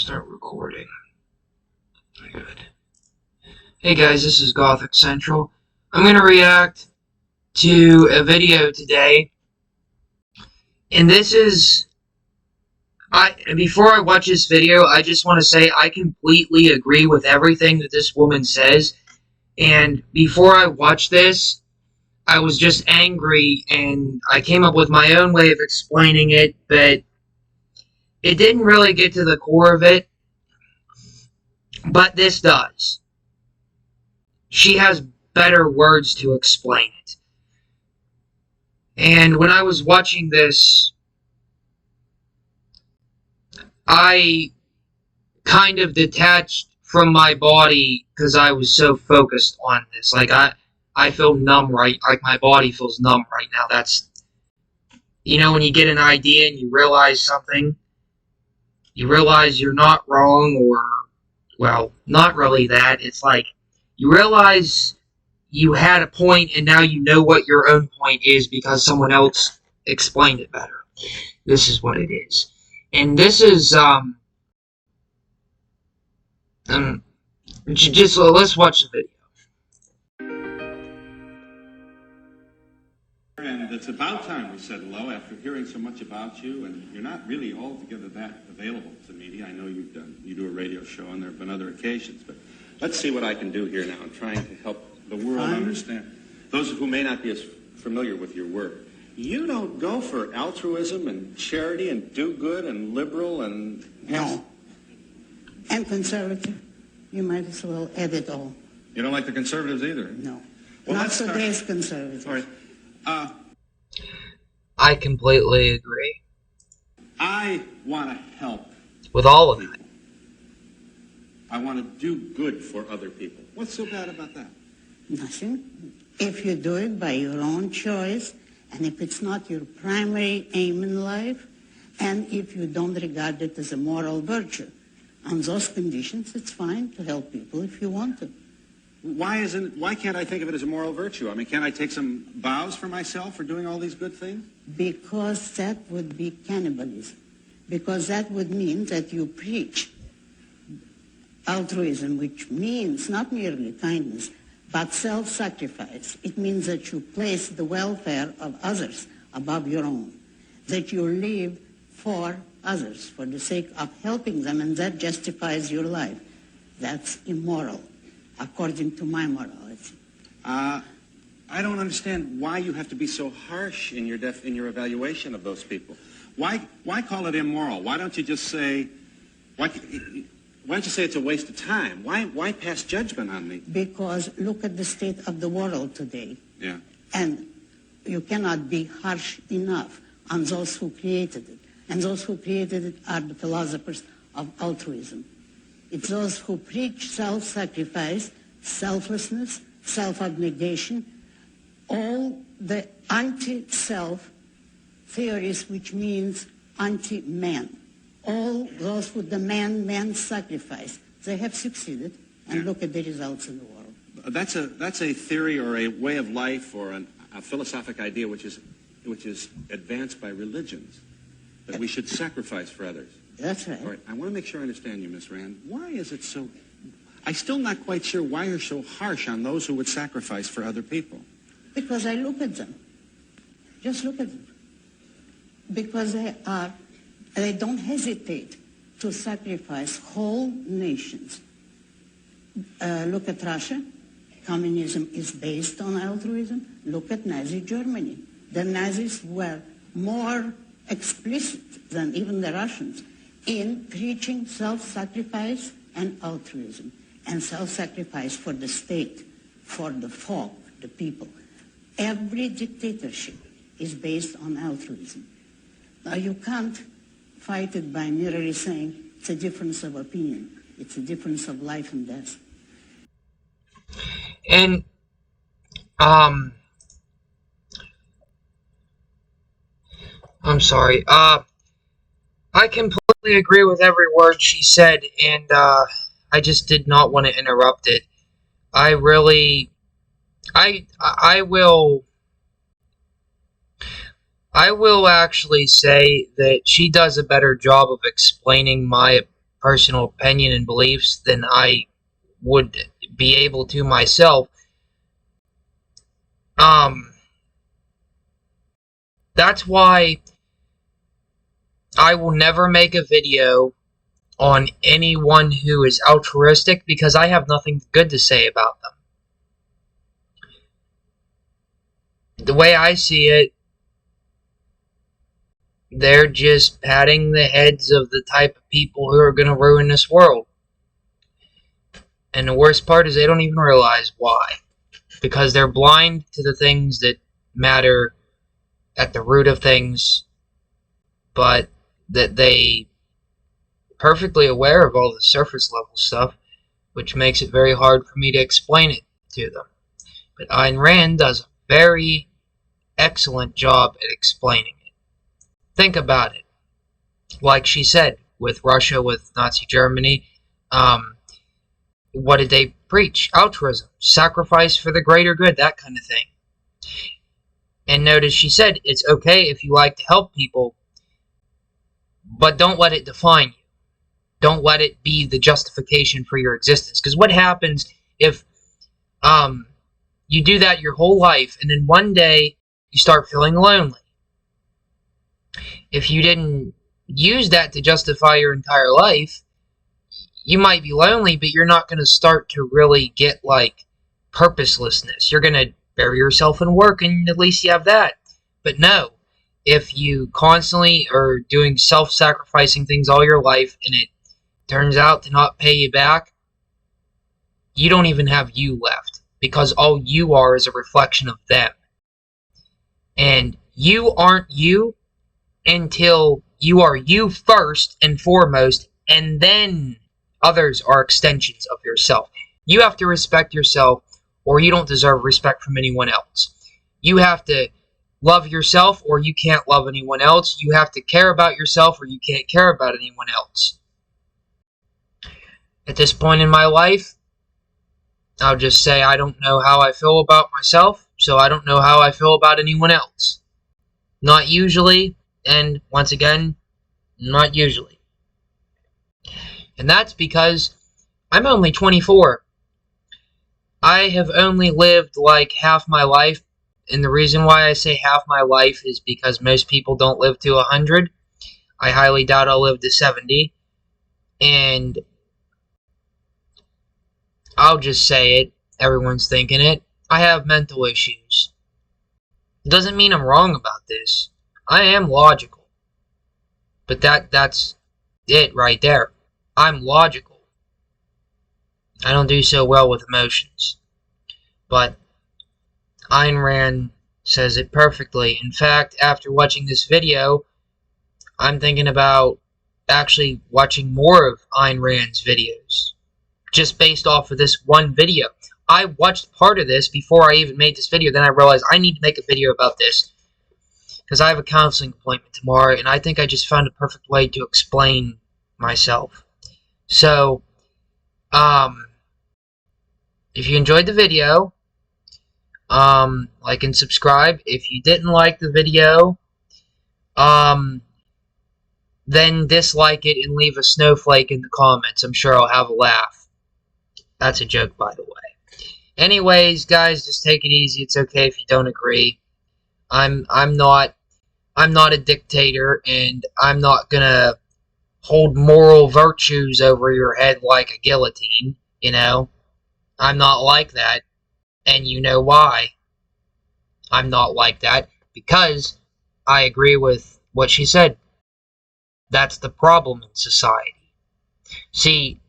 Start recording. Good. Hey guys, this is Gothic Central. I'm going to react to a video today. And this is... before I watch this video, I just want to say I completely agree with everything that this woman says. And before I watched this, I was just angry, and I came up with my own way of explaining it, but it didn't really get to the core of it. But this does. She has better words to explain it. And when I was watching this, I kind of detached from my body because I was so focused on this. Like, I feel numb like my body feels numb right now. That's, you know, when you get an idea and you realize something, you realize you're not wrong, or, well, not really that. It's like, you realize you had a point and now you know what your own point is because someone else explained it better. This is what it is. And this is, just, let's watch the video. And it's about time we said hello after hearing so much about you, and you're not really altogether that available to media. I know you do a radio show, and there have been other occasions, but let's see what I can do here now. I'm trying to help the world understand. Those who may not be as familiar with your work, you don't go for altruism and charity and do good and liberal and... No. And conservative. You might as well add it all. You don't like the conservatives either? No. Well, not today's conservatives. All right. I completely agree. I want to help. With all of it. I want to do good for other people. What's so bad about that? Nothing. If you do it by your own choice, and if it's not your primary aim in life, and if you don't regard it as a moral virtue, on those conditions, it's fine to help people if you want to. Why can't I think of it as a moral virtue? I mean, can't I take some vows for myself for doing all these good things? Because that would be cannibalism. Because that would mean that you preach altruism, which means not merely kindness, but self-sacrifice. It means that you place the welfare of others above your own, that you live for others for the sake of helping them, and that justifies your life. That's immoral, according to my morality. I don't understand why you have to be so harsh in your evaluation of those people. Why call it immoral? Why don't you just say, why don't you say it's a waste of time? Why pass judgment on me? Because look at the state of the world today. Yeah. And you cannot be harsh enough on those who created it. And those who created it are the philosophers of altruism. It's those who preach self-sacrifice, selflessness, self-abnegation, all the anti-self theories, which means anti-man. All those who demand man's sacrifice. They have succeeded, and look at the results in the world. That's a theory or a way of life or a philosophic idea which is advanced by religions, that we should sacrifice for others. That's right. All right, I want to make sure I understand you, Miss Rand. Why is it so... I'm still not quite sure why you're so harsh on those who would sacrifice for other people. Because I look at them. Just look at them. Because they don't hesitate to sacrifice whole nations. Look at Russia. Communism is based on altruism. Look at Nazi Germany. The Nazis were more explicit than even the Russians in preaching self-sacrifice and altruism, and self-sacrifice for the state, for the folk, the people. Every dictatorship is based on altruism. Now, you can't fight it by merely saying it's a difference of opinion. It's a difference of life and death. And, I'm sorry. I completely agree with every word she said, and, I just did not want to interrupt it. I will I will actually say that she does a better job of explaining my personal opinion and beliefs than I would be able to myself. That's why I will never make a video on anyone who is altruistic, because I have nothing good to say about them. The way I see it, they're just patting the heads of the type of people who are going to ruin this world. And the worst part is they don't even realize why. Because they're blind to the things that matter at the root of things, but that they perfectly aware of all the surface level stuff, which makes it very hard for me to explain it to them. But Ayn Rand does a very excellent job at explaining it. Think about it. Like she said, with Russia, with Nazi Germany, what did they preach? Altruism, sacrifice for the greater good, that kind of thing. And notice she said, it's okay if you like to help people, but don't let it define you. Don't let it be the justification for your existence. Because what happens if you do that your whole life, and then one day you start feeling lonely? If you didn't use that to justify your entire life, you might be lonely, but you're not going to start to really get, like, purposelessness. You're going to bury yourself in work, and at least you have that. But no, if you constantly are doing self-sacrificing things all your life, and it turns out to not pay you back, you don't even have you left, because all you are is a reflection of them. And you aren't you until you are you first and foremost, and then others are extensions of yourself. You have to respect yourself, or you don't deserve respect from anyone else. You have to love yourself, or you can't love anyone else. You have to care about yourself, or you can't care about anyone else. At this point in my life, I'll just say I don't know how I feel about myself, so I don't know how I feel about anyone else. Not usually, and once again, not usually. And that's because I'm only 24. I have only lived like half my life, and the reason why I say half my life is because most people don't live to 100. I highly doubt I'll live to 70. And I'll just say it, everyone's thinking it, I have mental issues. It doesn't mean I'm wrong about this. I am logical. But that's it right there. I'm logical. I don't do so well with emotions. But Ayn Rand says it perfectly. In fact, after watching this video, I'm thinking about actually watching more of Ayn Rand's videos. Just based off of this one video. I watched part of this before I even made this video. Then I realized I need to make a video about this, because I have a counseling appointment tomorrow, and I think I just found a perfect way to explain myself. So, if you enjoyed the video, like and subscribe. If you didn't like the video, then dislike it and leave a snowflake in the comments. I'm sure I'll have a laugh. That's a joke, by the way. Anyways, guys, just take it easy. It's okay if you don't agree. I'm not a dictator, and I'm not gonna hold moral virtues over your head like a guillotine, you know? I'm not like that, and you know why I'm not like that, because I agree with what she said. That's the problem in society. See,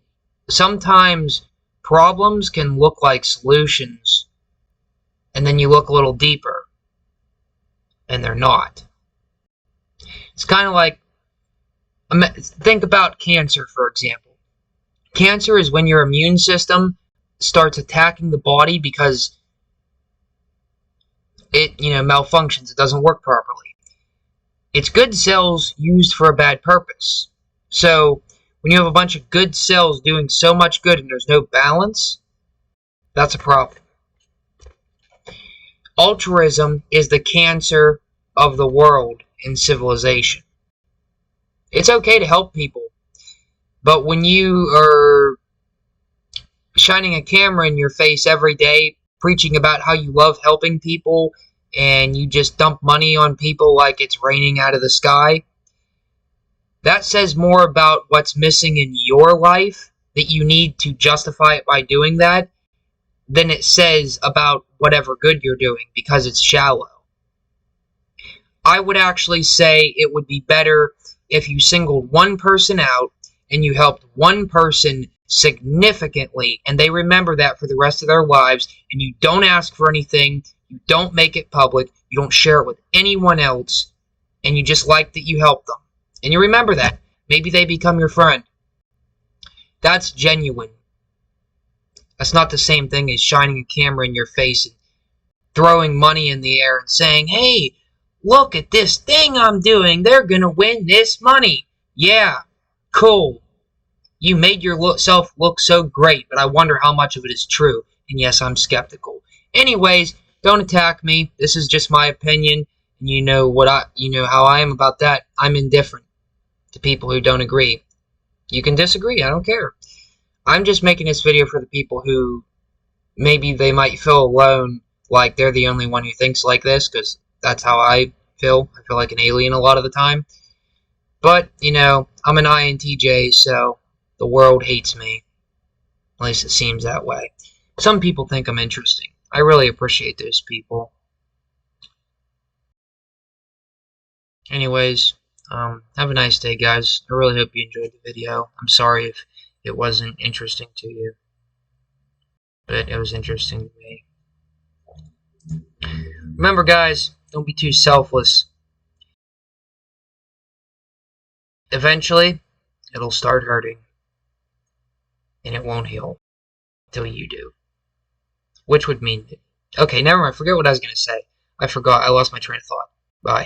sometimes problems can look like solutions, and then you look a little deeper, and they're not. It's kind of like, think about cancer, for example. Cancer is when your immune system starts attacking the body because it, malfunctions. It doesn't work properly. It's good cells used for a bad purpose. So, when you have a bunch of good cells doing so much good and there's no balance, that's a problem. Altruism is the cancer of the world in civilization. It's okay to help people, But when you are shining a camera in your face every day, preaching about how you love helping people, and you just dump money on people like it's raining out of the sky, that says more about what's missing in your life, that you need to justify it by doing that, than it says about whatever good you're doing, because it's shallow. I would actually say it would be better if you singled one person out and you helped one person significantly, and they remember that for the rest of their lives, and you don't ask for anything, you don't make it public, you don't share it with anyone else, and you just like that you helped them. And you remember that. Maybe they become your friend. That's genuine. That's not the same thing as shining a camera in your face and throwing money in the air and saying, hey, look at this thing I'm doing. They're going to win this money. Yeah, cool. You made yourself look so great, but I wonder how much of it is true. And yes, I'm skeptical. Anyways, don't attack me. This is just my opinion. And you know how I am about that. I'm indifferent to people who don't agree. You can disagree. I don't care. I'm just making this video for the people who maybe they might feel alone, like they're the only one who thinks like this, because that's how I feel. I feel like an alien a lot of the time. But, I'm an INTJ, so the world hates me. At least it seems that way. Some people think I'm interesting. I really appreciate those people. Anyways, have a nice day, guys. I really hope you enjoyed the video. I'm sorry if it wasn't interesting to you, but it was interesting to me. Remember, guys, don't be too selfless. Eventually, it'll start hurting, and it won't heal till you do. Which would mean... Okay, never mind. Forget what I was going to say. I forgot. I lost my train of thought. Bye.